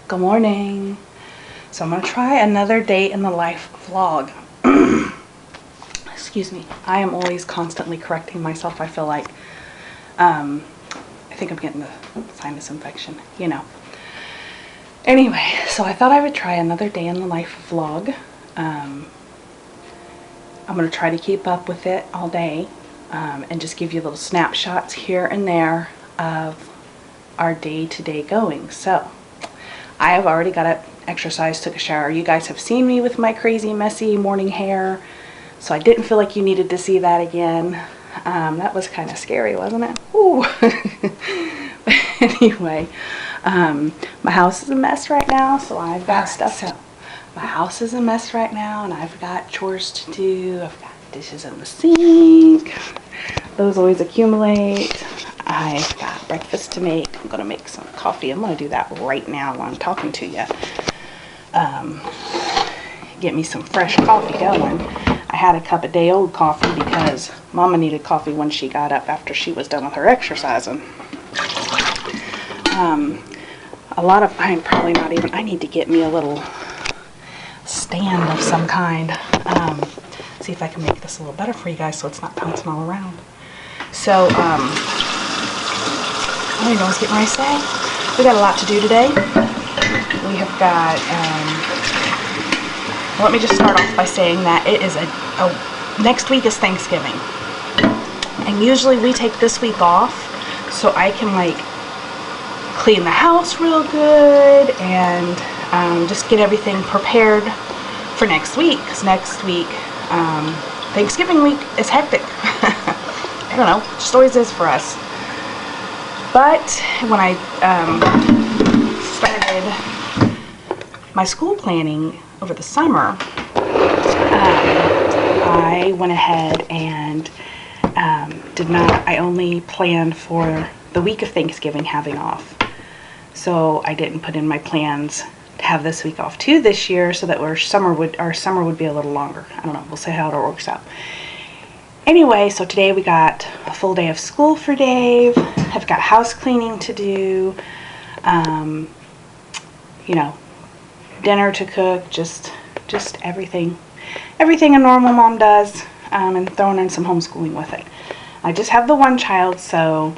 Good morning. So I'm going to try another day in the life vlog. Excuse me. I am always constantly correcting myself, I feel like. I think I'm getting the sinus infection, you know. Anyway, so I thought I would try another day in the life vlog. I'm going to try to keep up with it all day and just give you little snapshots here and there of our day-to-day going. So I have already got up, exercised, took a shower. You guys have seen me with my crazy, messy morning hair, so I didn't feel like you needed to see that again. That was kind of scary, wasn't it? Ooh. But anyway, my house is a mess right now, so I've got stuff. So my house is a mess right now, and I've got chores to do. I've got dishes in the sink. Those always accumulate. I've got breakfast to make. I'm going to make some coffee. I'm going to do that right now while I'm talking to you. Get me some fresh coffee going. I had a cup of day-old coffee because Mama needed coffee when she got up after she was done with her exercising. I need to get me a little stand of some kind. See if I can make this a little better for you guys so it's not bouncing all around. So, I don't know what's getting ready to say. We got a lot to do today. We have got, let me just start off by saying that it is next week is Thanksgiving. And usually we take this week off so I can like clean the house real good and just get everything prepared for next week. Because next week, Thanksgiving week is hectic. I don't know, it just always is for us. But when I started my school planning over the summer, I went ahead and I only planned for the week of Thanksgiving having off. So I didn't put in my plans to have this week off too this year so that our summer would be a little longer. I don't know, we'll see how it works out. Anyway, so today we got a full day of school for Dave. I've got house cleaning to do, you know, dinner to cook, just everything a normal mom does, and throwing in some homeschooling with it. I just have the one child, so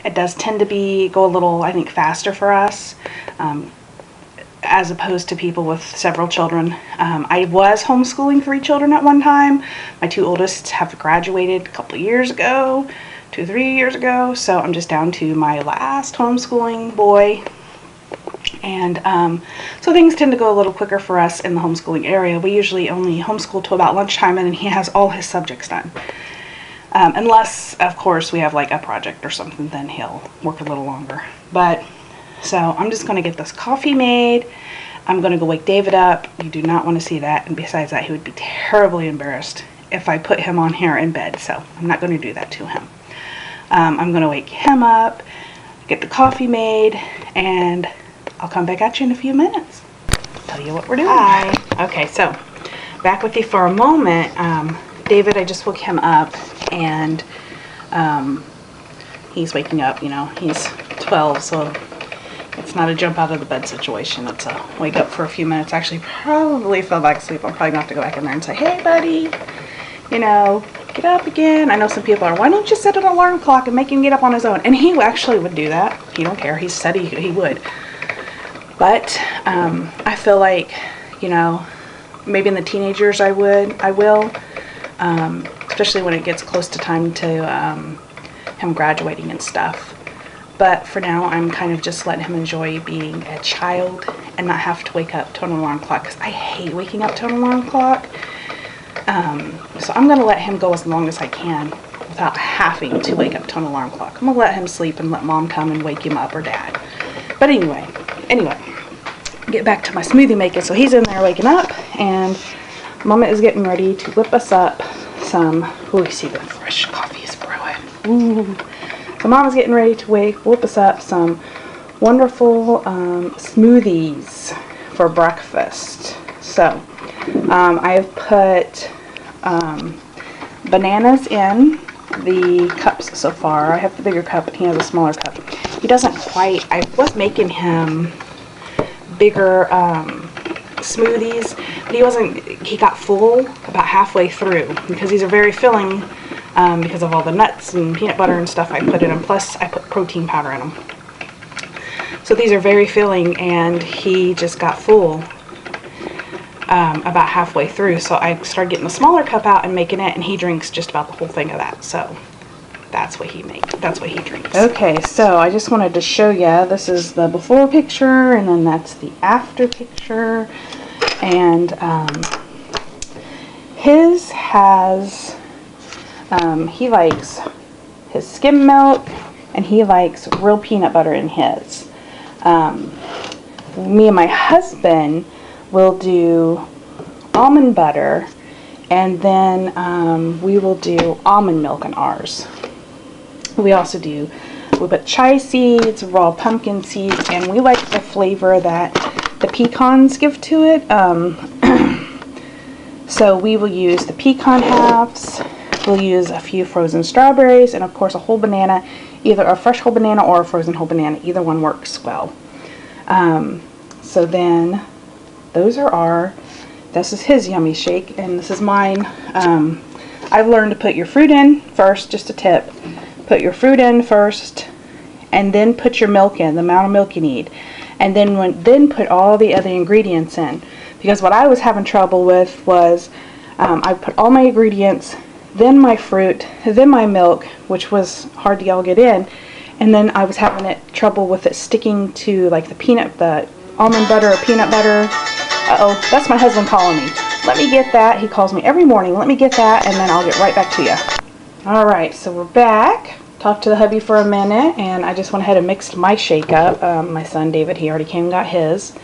it does tend to go a little, I think, faster for us. As opposed to people with several children. I was homeschooling 3 children at one time. My 2 oldest have graduated a couple of years ago, 2-3 years ago, so I'm just down to my last homeschooling boy. And so things tend to go a little quicker for us in the homeschooling area. We usually only homeschool till about lunchtime, and then he has all his subjects done. Unless, of course, we have like a project or something, then he'll work a little longer. But so I'm just going to get this coffee made. I'm going to go wake David up. You do not want to see that. And besides that, he would be terribly embarrassed if I put him on here in bed. So I'm not going to do that to him. I'm going to wake him up, get the coffee made, and I'll come back at you in a few minutes. Tell you what we're doing. Hi. Okay, so back with you for a moment. David, I just woke him up, and he's waking up. You know, he's 12, so it's not a jump out of the bed situation. It's a wake up for a few minutes. Actually, probably fell back asleep. I'm probably going to have to go back in there and say, hey, buddy, you know, get up again. I know some people are, why don't you set an alarm clock and make him get up on his own? And he actually would do that. He don't care. He said he would. But I feel like, you know, maybe in the teenage years I will, especially when it gets close to time to him graduating and stuff. But for now, I'm kind of just letting him enjoy being a child and not have to wake up to an alarm clock, because I hate waking up to an alarm clock. So I'm going to let him go as long as I can without having to wake up to an alarm clock. I'm going to let him sleep and let Mom come and wake him up, or Dad. But anyway, get back to my smoothie making. So he's in there waking up, and Mama is getting ready to whip us up some, oh, you see the fresh coffee is brewing. Ooh. So Mama's getting ready to whip us up some wonderful smoothies for breakfast. So I have put bananas in the cups so far. I have the bigger cup and he has a smaller cup. he doesn't quite, I was making him bigger smoothies, but he got full about halfway through, because these are very filling because of all the nuts and peanut butter and stuff I put in them, plus I put protein powder in them. So these are very filling, and he just got full about halfway through, so I started getting the smaller cup out and making it, and he drinks just about the whole thing of that. So that's what he drinks. Okay, so I just wanted to show you, this is the before picture, and then that's the after picture. And his has, he likes his skim milk, and he likes real peanut butter in his. Me and my husband will do almond butter, and then we will do almond milk in ours. We also do, we put chia seeds, raw pumpkin seeds, and we like the flavor that the pecans give to it. So we will use the pecan halves, we'll use a few frozen strawberries, and of course a whole banana, either a fresh whole banana or a frozen whole banana. Either one works well. So then those are our, this is his yummy shake, and this is mine. I've learned to put your fruit in first, just a tip. Put your fruit in first, and then put your milk in, the amount of milk you need. And then put all the other ingredients in. Because what I was having trouble with was, I put all my ingredients, then my fruit, then my milk, which was hard to all get in. And then I was having trouble with it sticking to like the almond butter or peanut butter. Uh-oh, that's my husband calling me. Let me get that. He calls me every morning. Let me get that, and then I'll get right back to you. Alright, so we're back. Talked to the hubby for a minute, and I just went ahead and mixed my shake up. My son David, he already came and got his.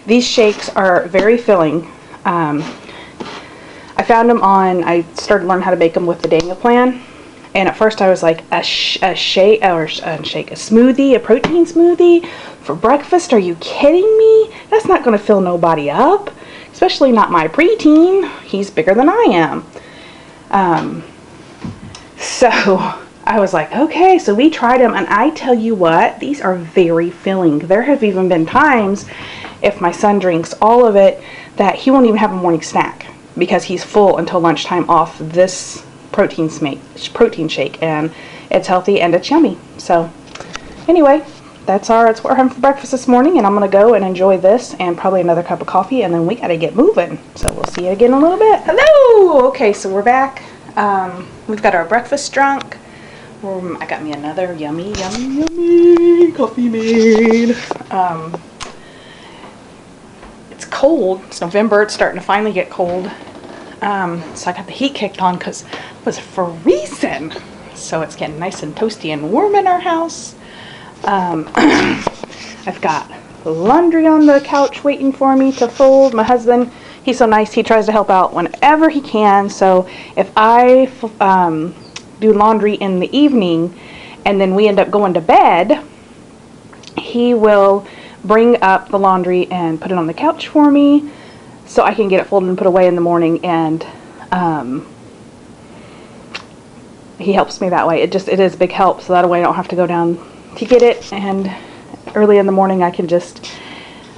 These shakes are very filling. I found them I started learning how to make them with the Daniel plan. And at first I was like, a smoothie, a protein smoothie for breakfast? Are you kidding me? That's not going to fill nobody up. Especially not my preteen. He's bigger than I am. So I was like, okay, so we tried them, and I tell you what, these are very filling. There have even been times, if my son drinks all of it, that he won't even have a morning snack because he's full until lunchtime off this protein shake, and it's healthy and it's yummy. So anyway, that's what we're having for breakfast this morning, and I'm gonna go and enjoy this and probably another cup of coffee, and then we gotta get moving. So we'll see you again in a little bit. Hello. Okay, so we're back. We've got our breakfast drunk. I got me another yummy coffee made. It's cold. It's November. It's starting to finally get cold. So I got the heat kicked on because it was freezing. So it's getting nice and toasty and warm in our house. I've got laundry on the couch waiting for me to fold. My husband, he's so nice. He tries to help out whenever he can. So if I do laundry in the evening and then we end up going to bed, he will bring up the laundry and put it on the couch for me so I can get it folded and put away in the morning. And he helps me that way. It is a big help, so that way I don't have to go down to get it, and early in the morning I can just,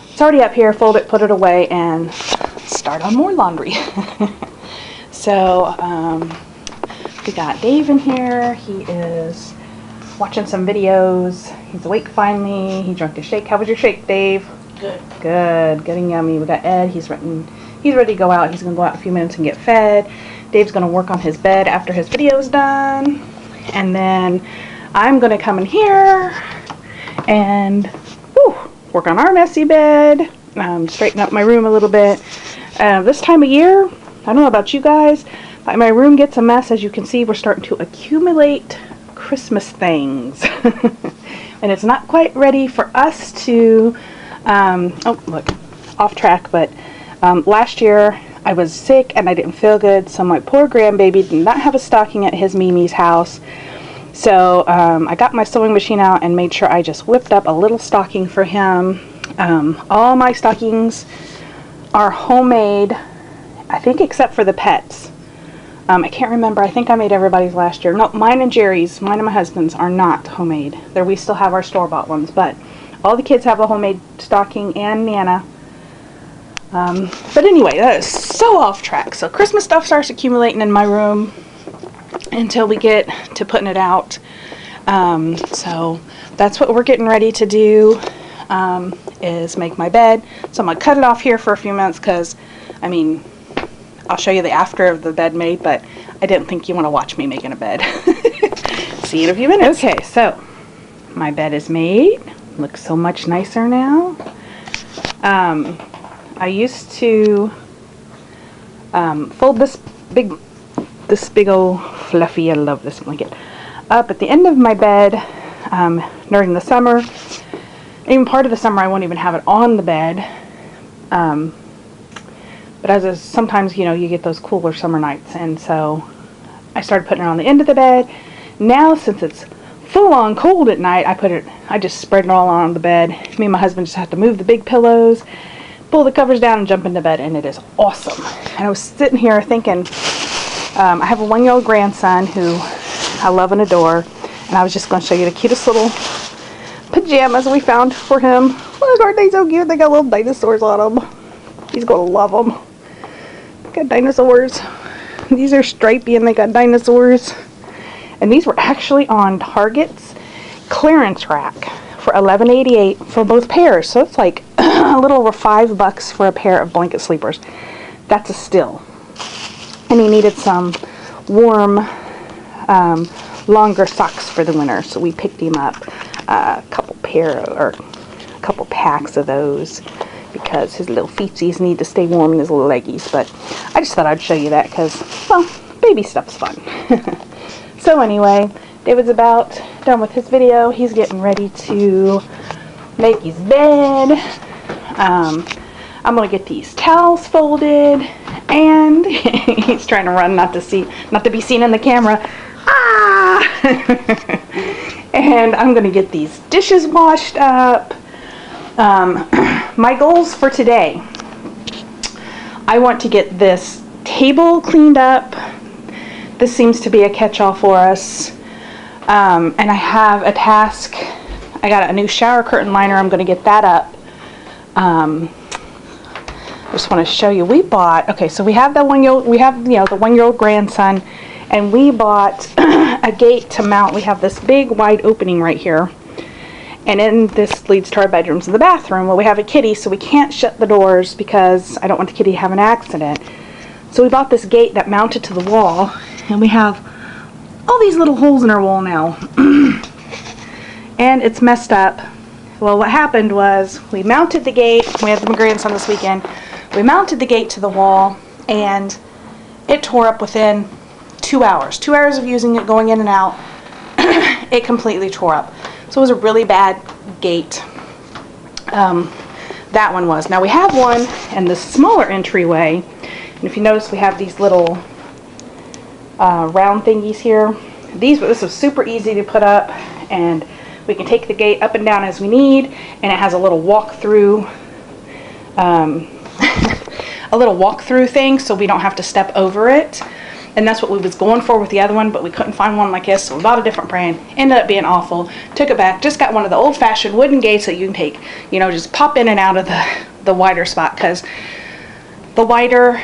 it's already up here, fold it, put it away, and start on more laundry. So we got Dave in here. He is watching some videos. He's awake finally. He drank his shake. How was your shake, Dave? Good. Good. Getting yummy. We got Ed. He's ready to go out. He's going to go out in a few minutes and get fed. Dave's going to work on his bed after his video's done. And then I'm going to come in here and work on our messy bed. Straighten up my room a little bit. This time of year, I don't know about you guys, but my room gets a mess. As you can see, we're starting to accumulate Christmas things. And it's not quite ready for us to, oh look, off track, but last year I was sick and I didn't feel good, so my poor grandbaby did not have a stocking at his Mimi's house. So I got my sewing machine out and made sure I just whipped up a little stocking for him. All my stockings are homemade, I think, except for the pets. I can't remember. I think I made everybody's last year. No, mine and Jerry's, mine and my husband's are not homemade. There, we still have our store-bought ones, but all the kids have a homemade stocking and Nana. But anyway, that is so off track. So Christmas stuff starts accumulating in my room until we get to putting it out. So that's what we're getting ready to do, is make my bed. So I'm going to cut it off here for a few minutes because, I mean, I'll show you the after of the bed made, but I didn't think you want to watch me making a bed. See you in a few minutes. Okay, so my bed is made. Looks so much nicer now. I used to fold this big old fluffy, I love this blanket, up at the end of my bed during the summer. Even part of the summer I won't even have it on the bed. But sometimes, you know, you get those cooler summer nights, and so I started putting it on the end of the bed. Now, since it's full on cold at night, I just spread it all on the bed. Me and my husband just have to move the big pillows, pull the covers down, and jump into bed, and it is awesome. And I was sitting here thinking, I have a 1-year-old grandson who I love and adore, and I was just going to show you the cutest little pajamas we found for him. Look, aren't they so cute? They got little dinosaurs on them. He's going to love them. Got dinosaurs. These are stripy and they got dinosaurs. And these were actually on Target's clearance rack for $11.88 for both pairs. So it's like a little over $5 for a pair of blanket sleepers. That's a steal. And he needed some warm, longer socks for the winter. So we picked him up a couple packs of those, because his little feetsies need to stay warm in his little leggies. But I just thought I'd show you that because, well, baby stuff's fun. So anyway, David's about done with his video. He's getting ready to make his bed. I'm going to get these towels folded, and he's trying to run not to be seen in the camera. Ah! And I'm going to get these dishes washed up. My goals for today: I want to get this table cleaned up. This seems to be a catch-all for us. And I have a task. I got a new shower curtain liner. I'm going to get that up. I just want to show you. Okay, so we have the 1-year-old grandson, and we bought a gate to mount. We have this big wide opening right here. And then this leads to our bedrooms and the bathroom. Well, we have a kitty, so we can't shut the doors because I don't want the kitty to have an accident. So we bought this gate that mounted to the wall, and we have all these little holes in our wall now. And it's messed up. Well, what happened was we mounted the gate. We had my grandson this weekend. We mounted the gate to the wall, and it tore up within 2 hours. 2 hours of using it, going in and out. It completely tore up. So it was a really bad gate. That one was. Now we have one in the smaller entryway. And if you notice, we have these little round thingies here. This was super easy to put up, and we can take the gate up and down as we need. And it has a little walk-through, thing, so we don't have to step over it. And that's what we was going for with the other one, but we couldn't find one like this, so we bought a different brand. Ended up being awful. Took it back. Just got one of the old-fashioned wooden gates that you can take, just pop in and out of the wider spot, because the wider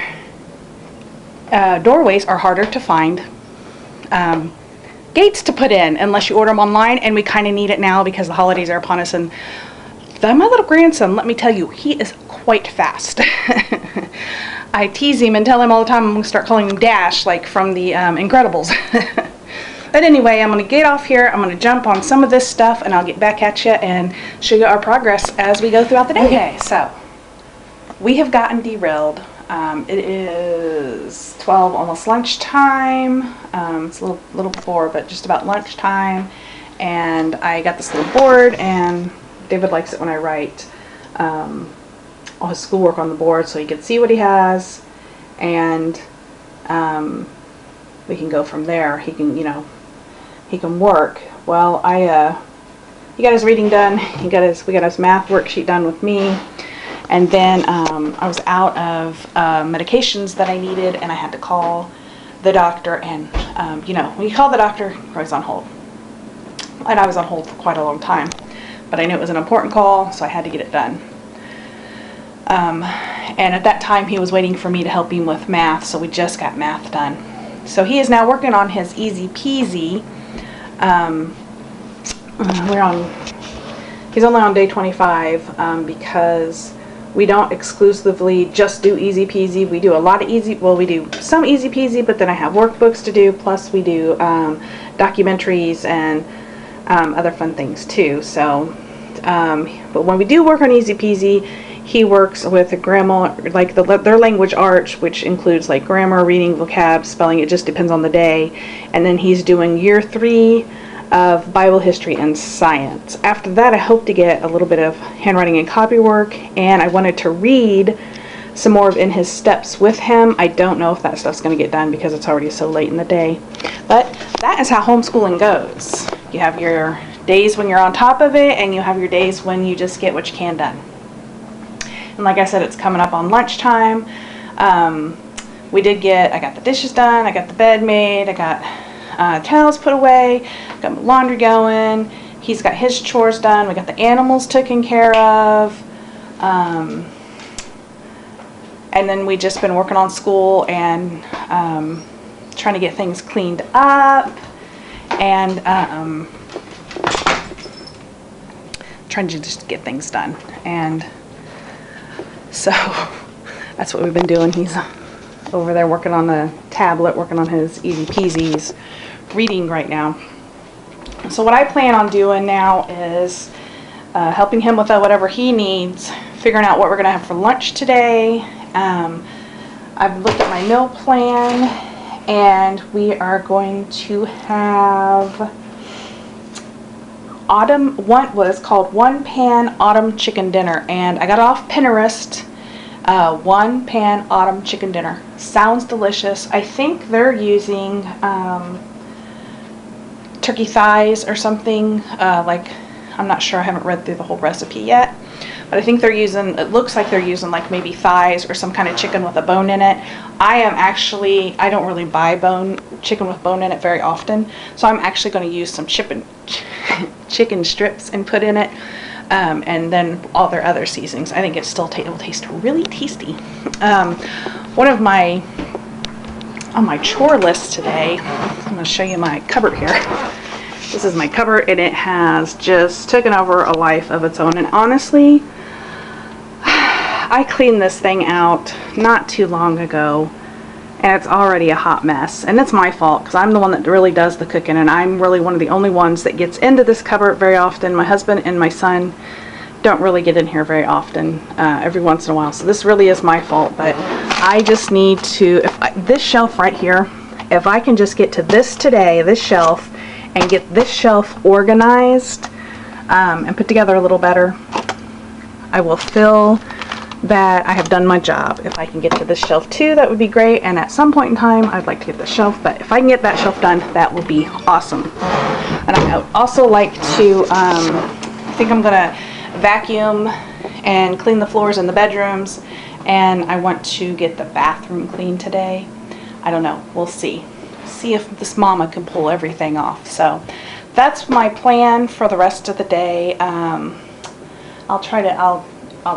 doorways are harder to find gates to put in unless you order them online, and we kind of need it now because the holidays are upon us. And my little grandson, let me tell you, he is quite fast. I tease him and tell him all the time I'm going to start calling him Dash, like from the Incredibles. But anyway, I'm going to get off here. I'm going to jump on some of this stuff, and I'll get back at you and show you our progress as we go throughout the day. Okay, so we have gotten derailed. It is 12, almost lunchtime. It's a little before, but just about lunchtime. And I got this little board, and David likes it when I write all his schoolwork on the board so he can see what he has, and we can go from there. He can, he can work. Well, he got his reading done. We got his math worksheet done with me, and then I was out of medications that I needed, and I had to call the doctor, and you know, when you call the doctor, you're always on hold. And I was on hold for quite a long time, but I knew it was an important call, so I had to get it done. And at that time, he was waiting for me to help him with math, so we just got math done. So he is now working on his easy peasy. He's only on day 25 because we don't exclusively just do easy peasy. We do a lot of we do some easy peasy, but then I have workbooks to do, plus we do documentaries and other fun things too. So, but when we do work on easy peasy, he works with a grammar, like their language arch, which includes like grammar, reading, vocab, spelling. It just depends on the day. And then he's doing year 3 of Bible history and science. After that, I hope to get a little bit of handwriting and copy work, and I wanted to read some more of In His Steps with him. I don't know if that stuff's going to get done because it's already so late in the day. But that is how homeschooling goes. You have your days when you're on top of it, and you have your days when you just get what you can done. And like I said, it's coming up on lunchtime. I got the dishes done, I got the bed made, I got towels put away, got my laundry going. He's got his chores done. We got the animals taken care of. And then we just been working on school and trying to get things cleaned up and trying to just get things done. And so that's what we've been doing. He's over there working on the tablet, working on his easy peasies, reading right now. So what I plan on doing now is helping him with whatever he needs, figuring out what we're going to have for lunch today. I've looked at my meal plan, and we are going to have what is called one pan autumn chicken dinner, and I got it off Pinterest. One pan autumn chicken dinner sounds delicious. I think they're using turkey thighs or something. I'm not sure, I haven't read through the whole recipe yet, but I think it looks like they're using like maybe thighs or some kind of chicken with a bone in it. I don't really buy chicken with bone in it very often, so I'm actually going to use some chicken strips and put in it, and then all their other seasonings. I think it will taste really tasty. On my chore list today, I'm going to show you my cupboard here. This is my cupboard, and it has just taken over a life of its own. And honestly, I cleaned this thing out not too long ago, and it's already a hot mess. And it's my fault, because I'm the one that really does the cooking, and I'm really one of the only ones that gets into this cupboard very often. My husband and my son don't really get in here very often, every once in a while. So this really is my fault, but I just need to, this shelf right here, if I can just get to this shelf, and get this shelf organized and put together a little better, I will feel that I have done my job. If I can get to this shelf too, that would be great. And at some point in time, I'd like to get this shelf, but if I can get that shelf done, that will be awesome. And I would also like to, I think I'm gonna vacuum and clean the floors in the bedrooms, and I want to get the bathroom clean today. I don't know, we'll see if this mama can pull everything off. So that's my plan for the rest of the day. I'll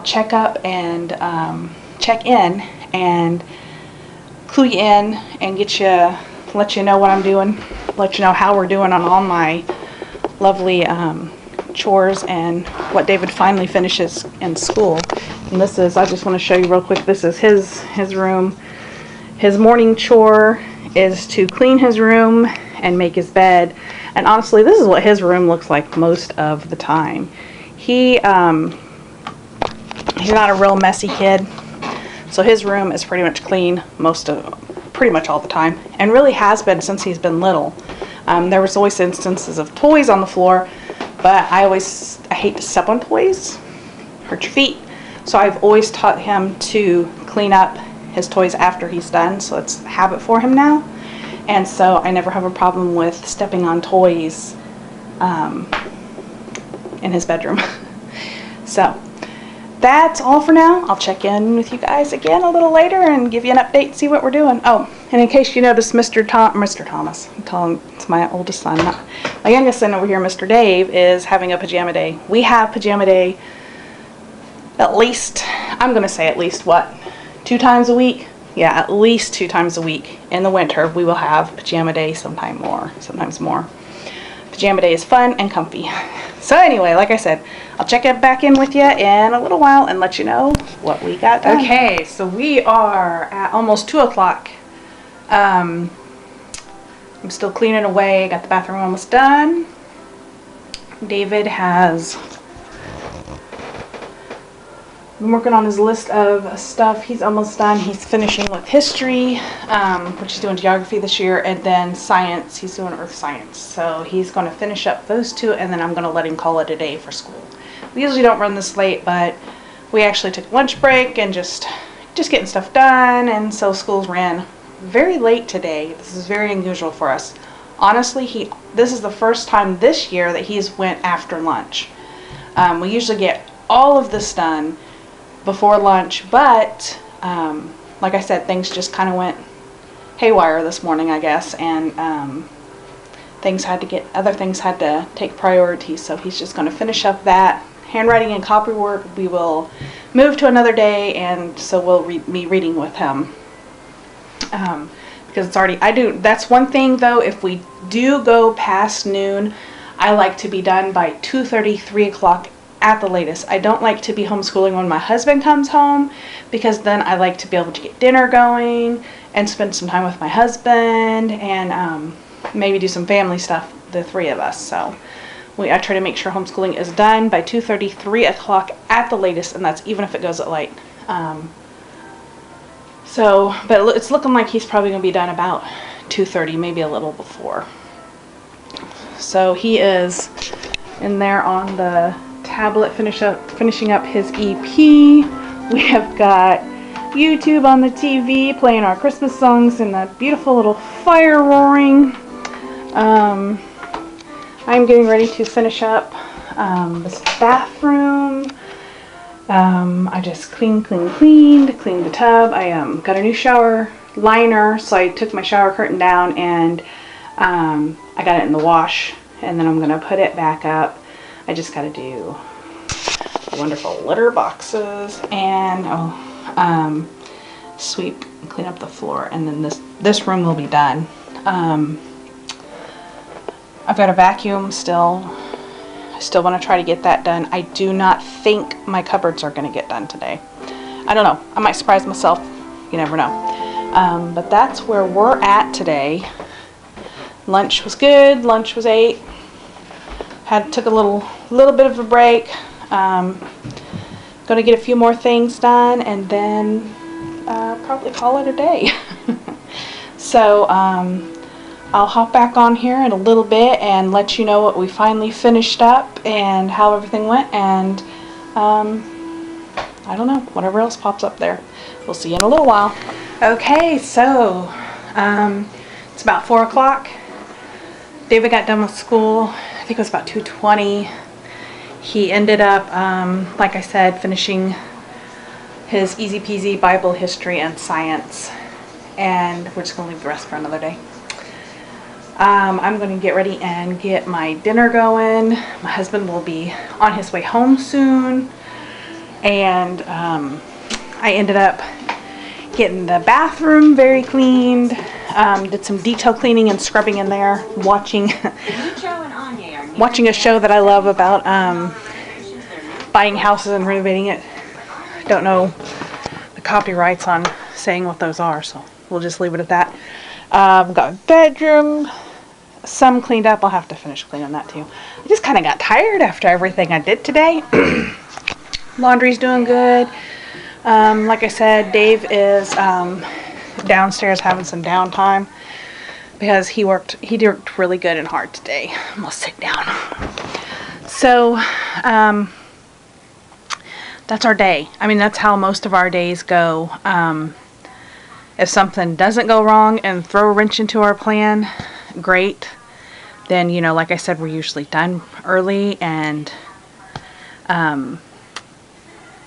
check up and check in and clue you in and let you know what I'm doing, let you know how we're doing on all my lovely chores and what David finally finishes in school. And this is, I just want to show you real quick, this is his room. His morning chore is to clean his room and make his bed. And honestly, this is what his room looks like most of the time. He's not a real messy kid, so his room is pretty much clean pretty much all the time, and really has been since he's been little. There was always instances of toys on the floor, but I hate to step on toys, hurt your feet. So I've always taught him to clean up his toys after he's done, so it's a habit for him now. And so I never have a problem with stepping on toys in his bedroom. So that's all for now. I'll check in with you guys again a little later and give you an update, see what we're doing. Oh, And in case you notice, Mr. Thomas, I'm calling, it's my oldest son, my youngest son over here, Mr. Dave, is having a pajama day. We have pajama day at least, I'm going to say at least, what, 2 times a week? Yeah, at least 2 times a week. In the winter, we will have pajama day, sometimes more. Pajama day is fun and comfy. So anyway, like I said, I'll check it back in with you in a little while and let you know what we got done. Okay, so we are at almost 2 o'clock. I'm still cleaning away. Got the bathroom almost done. David has been working on his list of stuff. He's almost done. He's finishing with history, which he's doing geography this year, and then science. He's doing earth science. So he's going to finish up those 2, and then I'm going to let him call it a day for school. We usually don't run this late, but we actually took lunch break and just getting stuff done, and so schools ran very late today. This is very unusual for us. Honestly, this is the first time this year that he's went after lunch. We usually get all of this done before lunch, but like I said, things just kind of went haywire this morning, I guess, and other things had to take priority. So he's just going to finish up that handwriting and copy work. We will move to another day, and so we'll be reading with him. Because it's already, that's one thing though, if we do go past noon, I like to be done by 2:30, 3 o'clock at the latest. I don't like to be homeschooling when my husband comes home, because then I like to be able to get dinner going and spend some time with my husband, and maybe do some family stuff, the 3 of us. So I try to make sure homeschooling is done by 2:30, 3 o'clock at the latest, and that's even if it goes at light. But it's looking like he's probably going to be done about 2:30, maybe a little before. So he is in there on the tablet finishing up his EP. We have got YouTube on the TV playing our Christmas songs and that beautiful little fire roaring. I'm getting ready to finish up this bathroom. I just cleaned the tub. I got a new shower liner, so I took my shower curtain down and I got it in the wash, and then I'm going to put it back up. I just got to do wonderful litter boxes and sweep and clean up the floor, and then this room will be done. I've got a vacuum still. I still want to try to get that done. I do not think my cupboards are going to get done today. I don't know. I might surprise myself. You never know. But that's where we're at today. Lunch was good. Lunch was 8. Took a little bit of a break. Going to get a few more things done, and then probably call it a day. So I'll hop back on here in a little bit and let you know what we finally finished up and how everything went, and I don't know, whatever else pops up there. We'll see you in a little while. Okay, so it's about 4 o'clock. David got done with school. I think it was about 2:20. He ended up, like I said, finishing his easy peasy Bible, history, and science, and we're just going to leave the rest for another day. I'm going to get ready and get my dinner going. My husband will be on his way home soon, and I ended up getting the bathroom very cleaned. Did some detail cleaning and scrubbing in there, watching a show that I love about buying houses and renovating it. I don't know the copyrights on saying what those are, so we'll just leave it at that. Got a bedroom, some cleaned up. I'll have to finish cleaning that too. I just kind of got tired after everything I did today. Laundry's doing good. Like I said, Dave is downstairs having some downtime because he worked really good and hard today. I'm gonna sit down. So that's our day. I mean, that's how most of our days go. If something doesn't go wrong and throw a wrench into our plan, great. Then, you know, like I said, we're usually done early, and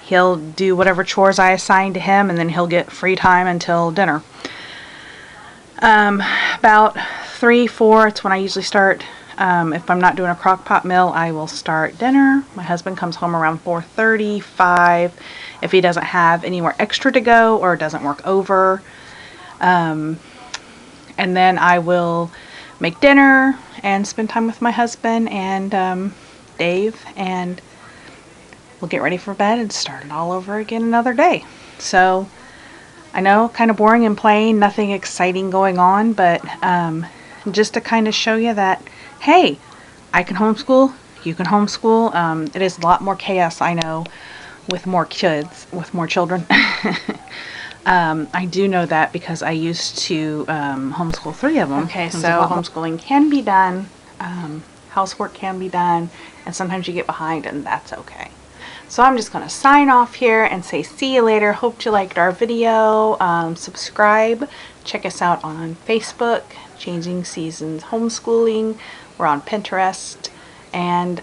he'll do whatever chores I assign to him, and then he'll get free time until dinner. About 3, 4, it's when I usually start. If I'm not doing a crock pot meal, I will start dinner. My husband comes home around 4:30, 5, if he doesn't have anywhere extra to go or doesn't work over. And then I will make dinner and spend time with my husband and Dave, and we'll get ready for bed and start it all over again another day. So I know, kind of boring and plain, nothing exciting going on, but just to kind of show you that, hey, I can homeschool, you can homeschool. It is a lot more chaos, I know, with more kids, with more children. I do know that because I used to homeschool 3 of them. Okay, so homeschooling can be done, housework can be done, and sometimes you get behind, and that's okay. So I'm just going to sign off here and say see you later. Hope you liked our video. Subscribe. Check us out on Facebook, Changing Seasons Homeschooling. We're on Pinterest. And